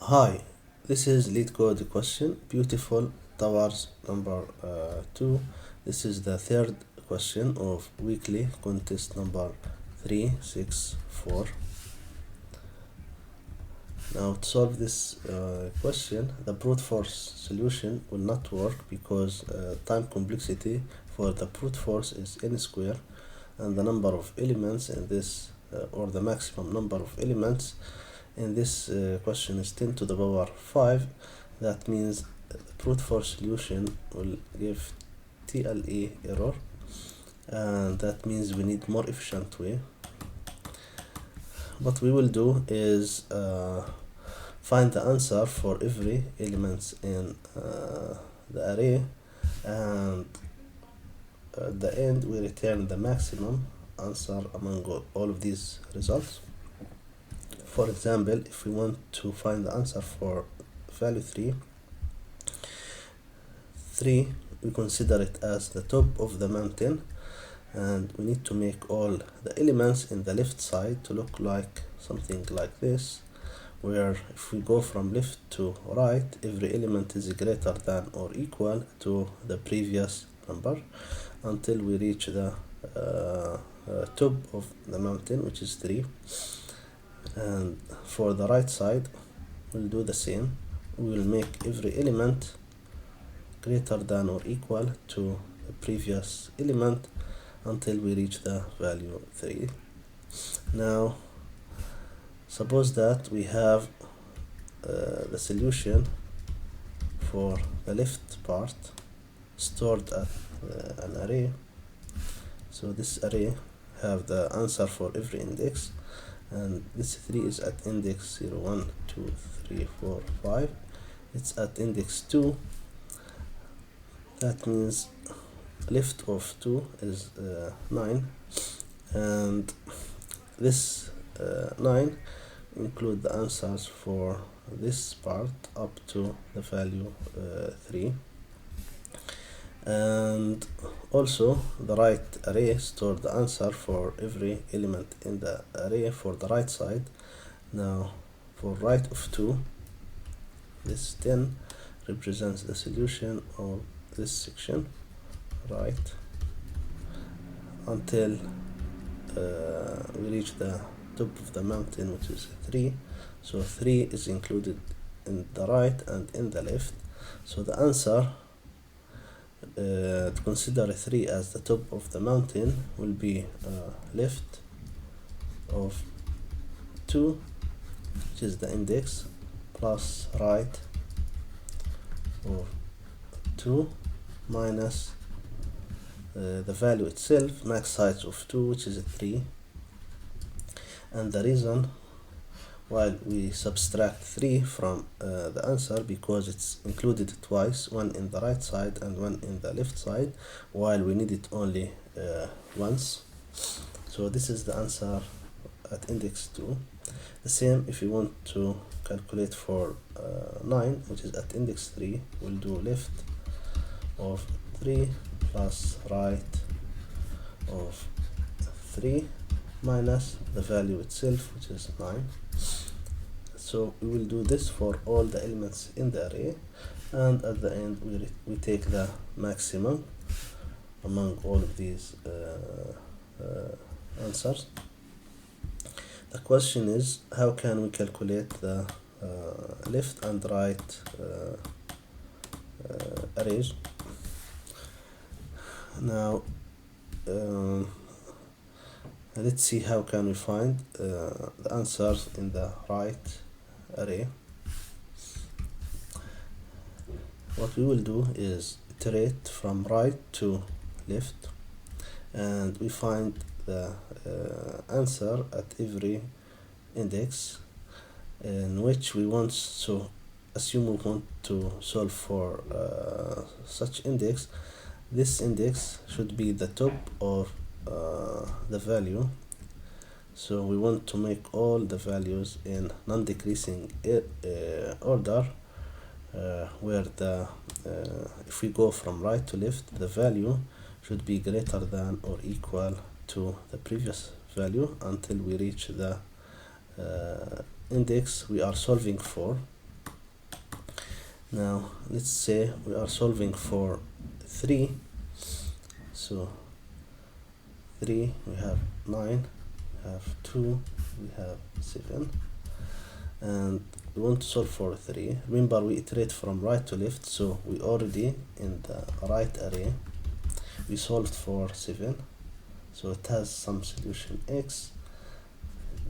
Hi, this is Leetcode question. Beautiful towers number 2. This is the third question of weekly contest number 364. Now, to solve this question, the brute force solution will not work because time complexity for the brute force is n square, and the number of elements in this, or the maximum number of elements in this question is 10 to the power 5. That means the brute force solution will give TLE error, and that means we need more efficient way. What we will do is find the answer for every element in the array, and at the end we return the maximum answer among all of these results. For example, if we want to find the answer for value 3, we consider it as the top of the mountain, and we need to make all the elements in the left side to look like something like this, where if we go from left to right, every element is greater than or equal to the previous number until we reach the top of the mountain, which is 3. And for the right side, we'll do the same. We will make every element greater than or equal to the previous element until we reach the value 3. Now, suppose that we have the solution for the left part stored at an array. So this array have the answer for every index, and this 3 is at index 0, 1, 2, 3, 4, 5. It's at index 2. That means left of 2 is 9, and this 9 include the answers for this part up to the value 3. And also the right array store the answer for every element in the array for the right side. Now for right of 2, this 10 represents the solution of this section, right, until we reach the top of the mountain, which is 3. So 3 is included in the right and in the left. So the answer to consider 3 as the top of the mountain will be left of 2, which is the index, plus right of 2 minus the value itself, max height of 2, which is 3. And the reason why we subtract 3 from the answer, because it's included twice, one in the right side and one in the left side, while we need it only once. So this is the answer at index 2. The same if you want to calculate for 9, which is at index 3, we'll do left of 3 plus right of 3 minus the value itself, which is 9. So we will do this for all the elements in the array, and at the end we take the maximum among all of these answers. The question is, how can we calculate the left and right arrays? Now let's see how can we find the answers in the right array. What we will do is iterate from right to left, and we find the answer at every index in which we want. So assume we want to solve for such index. This index should be the top of the value, so we want to make all the values in non-decreasing order, where the if we go from right to left, the value should be greater than or equal to the previous value until we reach the index we are solving for. Now let's say we are solving for 3, so 3 we have 9, we have 2, we have 7, and we want to solve for 3. Remember, we iterate from right to left, so we already in the right array we solved for 7, so it has some solution x,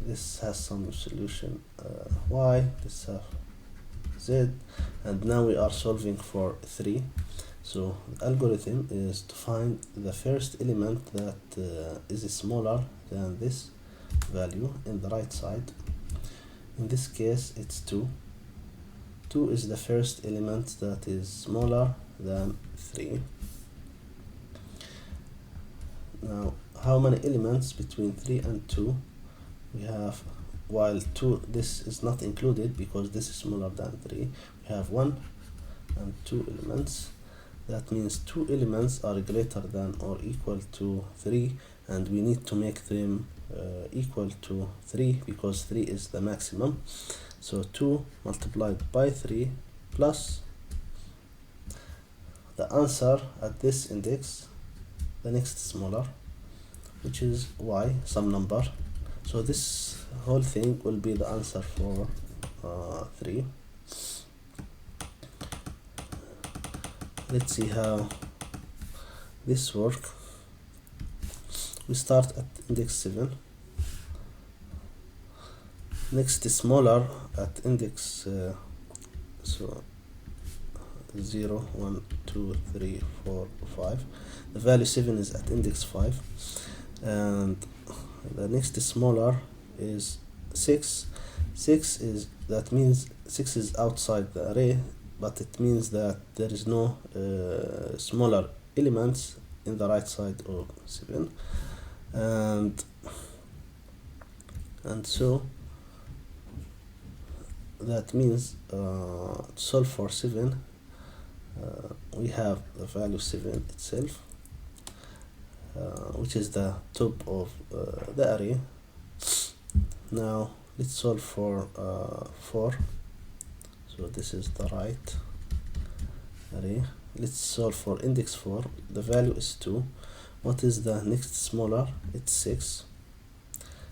this has some solution y, this has z, and now we are solving for 3. So the algorithm is to find the first element that is smaller than this value in the right side. In this case it's 2. 2 is the first element that is smaller than 3. Now how many elements between 3 and 2 we have? While 2, this is not included because this is smaller than 3, we have 1 and 2 elements. That means 2 elements are greater than or equal to 3, and we need to make them equal to 3 because 3 is the maximum. So 2 multiplied by 3 plus the answer at this index, the next smaller, which is y, some number. So this whole thing will be the answer for 3. Let's see how this works. We start at index 7. Next is smaller at index so 0, 1, 2, 3, 4, 5. The value 7 is at index 5, and the next is smaller is 6. 6 is, that means 6 is outside the array, but it means that there is no smaller elements in the right side of 7, and so that means to solve for 7 we have the value 7 itself, which is the top of the array. Now let's solve for 4. So this is the right array. Let's solve for index 4. The value is 2. What is the next smaller? It's 6.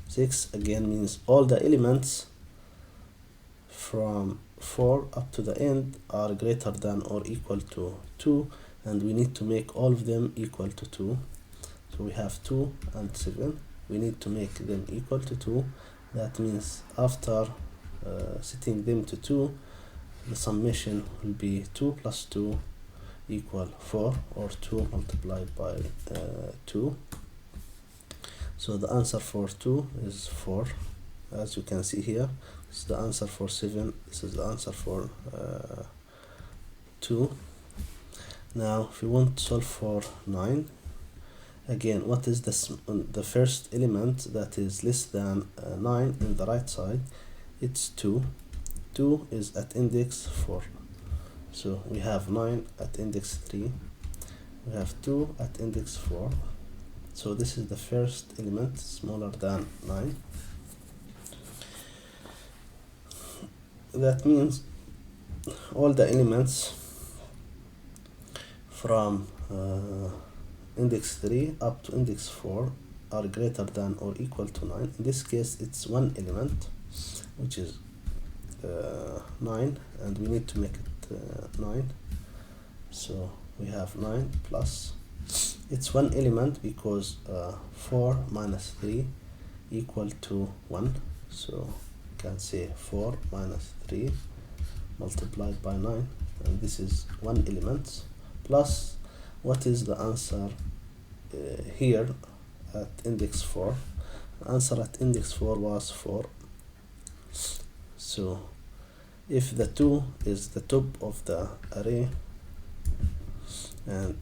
6 again means all the elements from 4 up to the end are greater than or equal to 2, and we need to make all of them equal to 2. So we have 2 and 7. We need to make them equal to 2. That means after setting them to 2, the summation will be 2 plus 2 equal 4, or 2 multiplied by 2. So the answer for 2 is 4. As you can see here, this is the answer for 7, this is the answer for 2. Now if you want to solve for 9, again, what is the first element that is less than 9 in the right side? It's 2. 2 is at index 4. So we have 9 at index 3. We have 2 at index 4. So this is the first element smaller than 9. That means all the elements from index 3 up to index 4 are greater than or equal to 9. In this case it's one element, which is 9, and we need to make it 9. So we have 9 plus, it's one element because 4 minus 3 equal to 1. So you can say 4 minus 3 multiplied by 9, and this is one element, plus what is the answer here at index 4? The answer at index 4 was 4. So if the 2 is the top of the array, and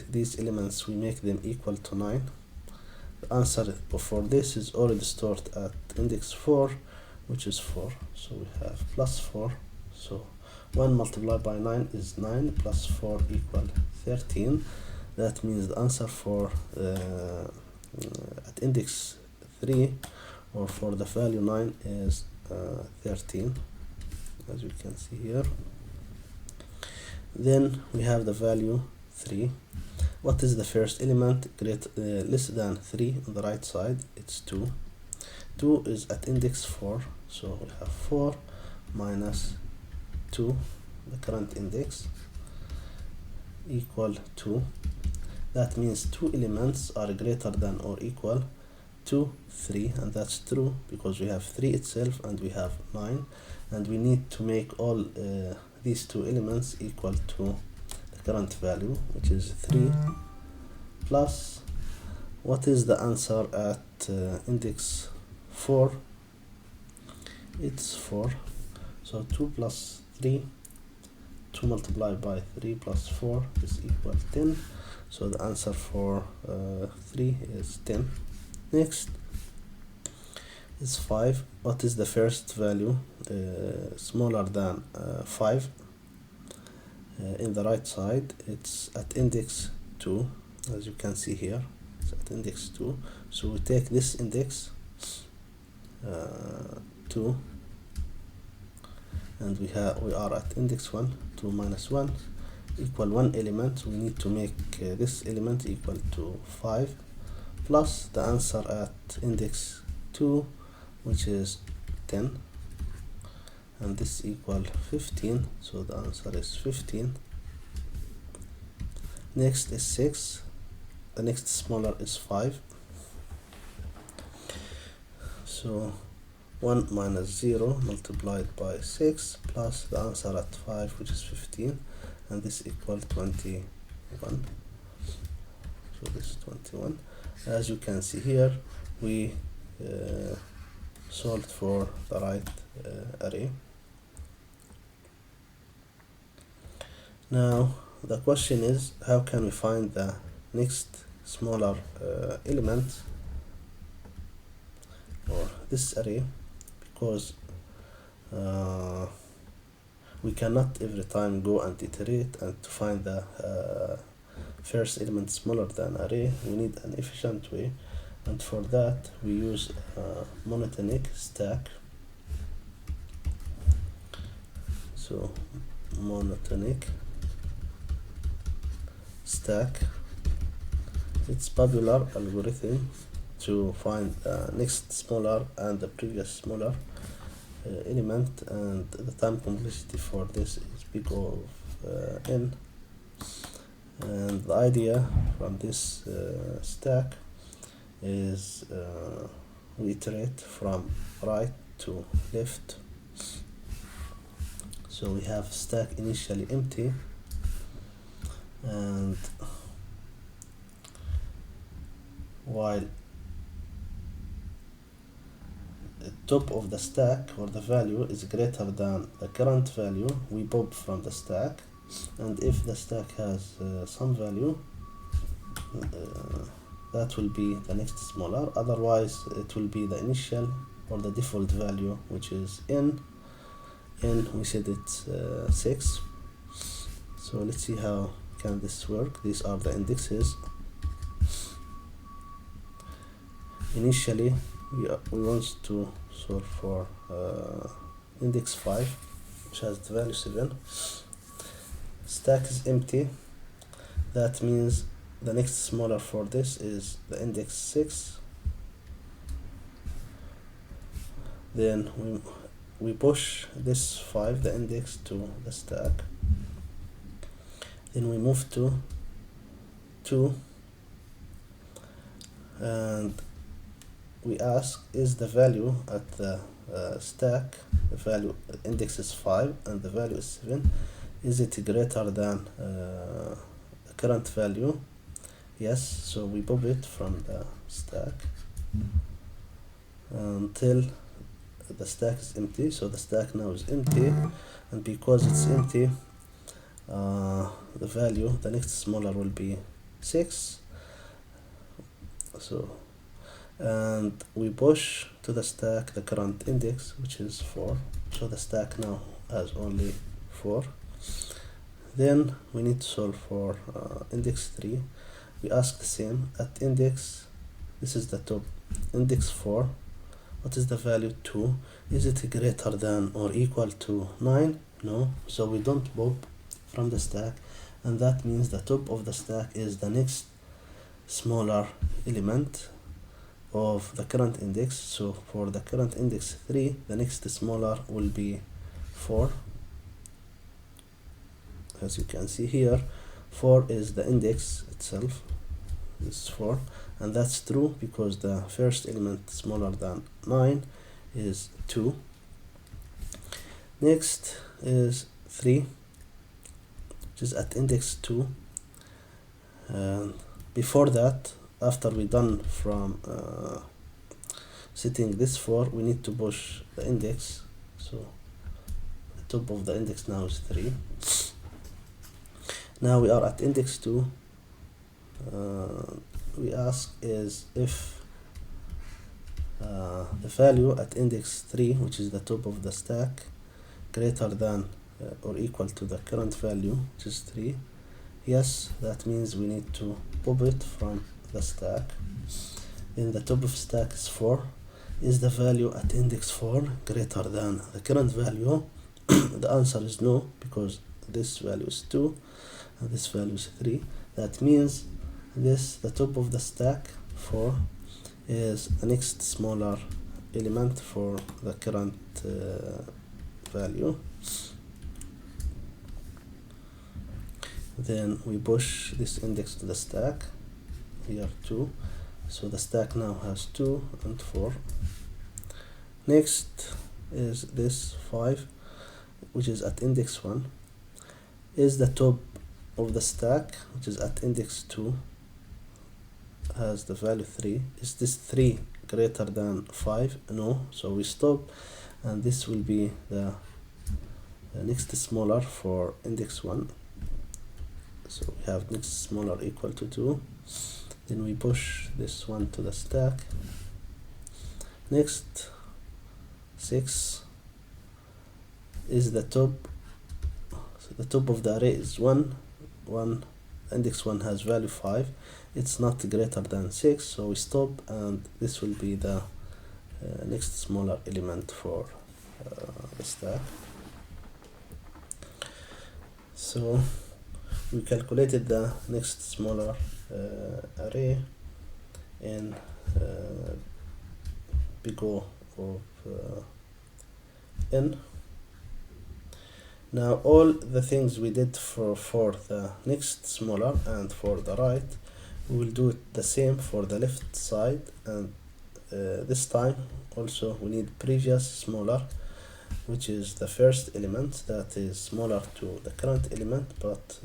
these elements we make them equal to 9, the answer for this is already stored at index 4, which is 4. So we have plus 4. So 1 multiplied by 9 is 9, plus 4 equal 13. That means the answer for at index 3, or for the value 9, is 13, as you can see here. Then we have the value 3. What is the first element less than 3 on the right side? It's 2. 2 is at index 4, so we have 4 minus 2, the current index, equal 2. That means two elements are greater than or equal to 3, and that's true because we have 3 itself and we have 9, and we need to make all these two elements equal to the current value, which is 3 plus, what is the answer at index 4? It's 4. So 2 plus 3, 2 multiplied by 3 plus 4 is equal 10. So the answer for 3 is 10. Next is 5. What is the first value smaller than 5? In the right side, it's at index 2, as you can see here. It's at index 2. So we take this index 2, and we are at index 1. 2 minus 1 equal 1 element. We need to make this element equal to 5, plus the answer at index 2, which is 10, and this equal 15. So the answer is 15. Next is 6. The next smaller is 5. So 1 minus 0 multiplied by 6 plus the answer at 5, which is 15, and this equal 21. So this is 21. As you can see here, we solved for the right array. Now the question is, how can we find the next smaller element for this array? Because we cannot every time go and iterate and to find the first element smaller than array. We need an efficient way, and for that we use a monotonic stack. So monotonic stack, it's popular algorithm to find the next smaller and the previous smaller element, and the time complexity for this is big of n. And the idea from this stack is we iterate from right to left. So we have stack initially empty, and while the top of the stack or the value is greater than the current value, we pop from the stack, and if the stack has some value, that will be the next smaller. Otherwise it will be the initial or the default value, which is n. We said it's 6. So let's see how can this work. These are the indexes. Initially we want to solve for index 5, which has the value 7. Stack is empty. That means the next smaller for this is the index 6. Then we push this 5, the index, to the stack. Then we move to 2, and we ask, is the value at the stack, the value index is 5 and the value is 7, is it greater than the current value? Yes. So we pop it from the stack until the stack is empty. So the stack now is empty, and because it's empty, the value, the next smaller, will be 6. So, and we push to the stack the current index, which is 4. So the stack now has only 4. Then we need to solve for index 3. We ask the same. At index, this is the top, index 4, what is the value? 2. Is it greater than or equal to 9? No. So we don't pop from the stack, and that means the top of the stack is the next smaller element of the current index. So for the current index 3, the next smaller will be 4. As you can see here, 4 is the index itself, this is 4, and that's true because the first element smaller than 9 is 2. Next is 3, which is at index 2. Before that, after we done from setting this 4, we need to push the index. So the top of the index now is 3. Now we are at index 2. We ask is if the value at index 3, which is the top of the stack, greater than or equal to the current value, which is 3. Yes, that means we need to pop it from the stack. Then the top of stack is 4. Is the value at index 4 greater than the current value? The answer is no, because this value is 2 and this value is 3. That means the top of the stack 4 is the next smaller element for the current value. Then we push this index to the stack, here 2, so the stack now has 2 and 4. Next is this 5, which is at index 1. Is the top of the stack, which is at index 2, has the value 3. Is this 3 greater than 5? No, so we stop, and this will be the next smaller for index 1. So we have next smaller equal to 2. Then we push this one to the stack. Next 6 is the top. So the top of the array is 1. Index 1 has value 5. It's not greater than 6, so we stop, and this will be the next smaller element for the stack. So we calculated the next smaller array in big O of n. Now all the things we did for the next smaller and for the right, we will do it the same for the left side, and this time also we need previous smaller, which is the first element that is smaller to the current element, but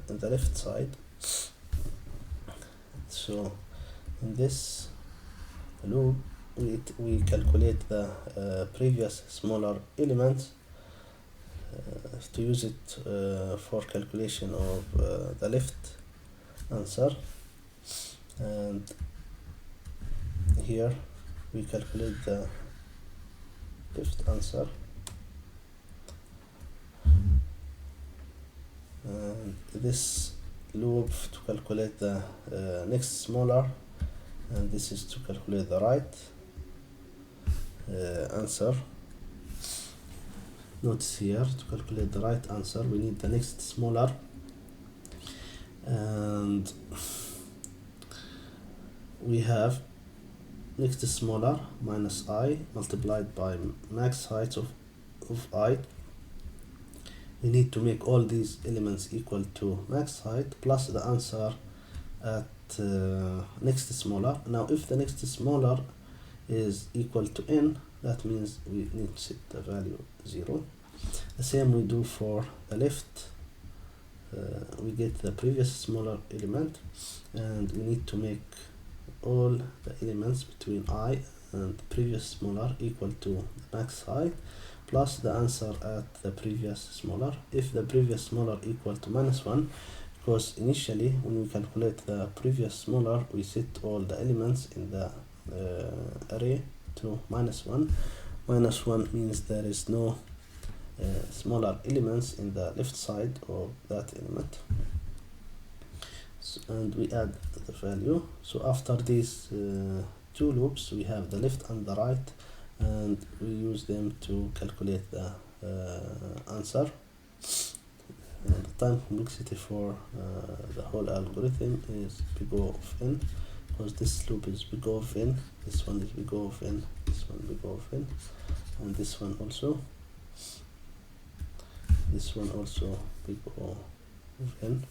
in the left side. So in this loop we calculate the previous smaller element to use it for calculation of the left answer, and here we calculate the left answer, and this loop to calculate the next smaller, and this is to calculate the right answer. Notice here, to calculate the right answer we need the next smaller, and we have next smaller minus I multiplied by max height of I. We need to make all these elements equal to max height plus the answer at next smaller. Now if the next smaller is equal to n, that means we need to set the value 0. The same we do for the left. We get the previous smaller element, and we need to make all the elements between I and the previous smaller equal to the max height plus the answer at the previous smaller. If the previous smaller equal to -1, because initially when we calculate the previous smaller we set all the elements in the array to -1. -1 means there is no smaller elements in the left side of that element. So, and we add the value. So after these two loops we have the left and the right, and we use them to calculate the answer. the time complexity for the whole algorithm is big O of n, because this loop is big O of n, this one is big O of n, this one big O of n, and this one also big O of n.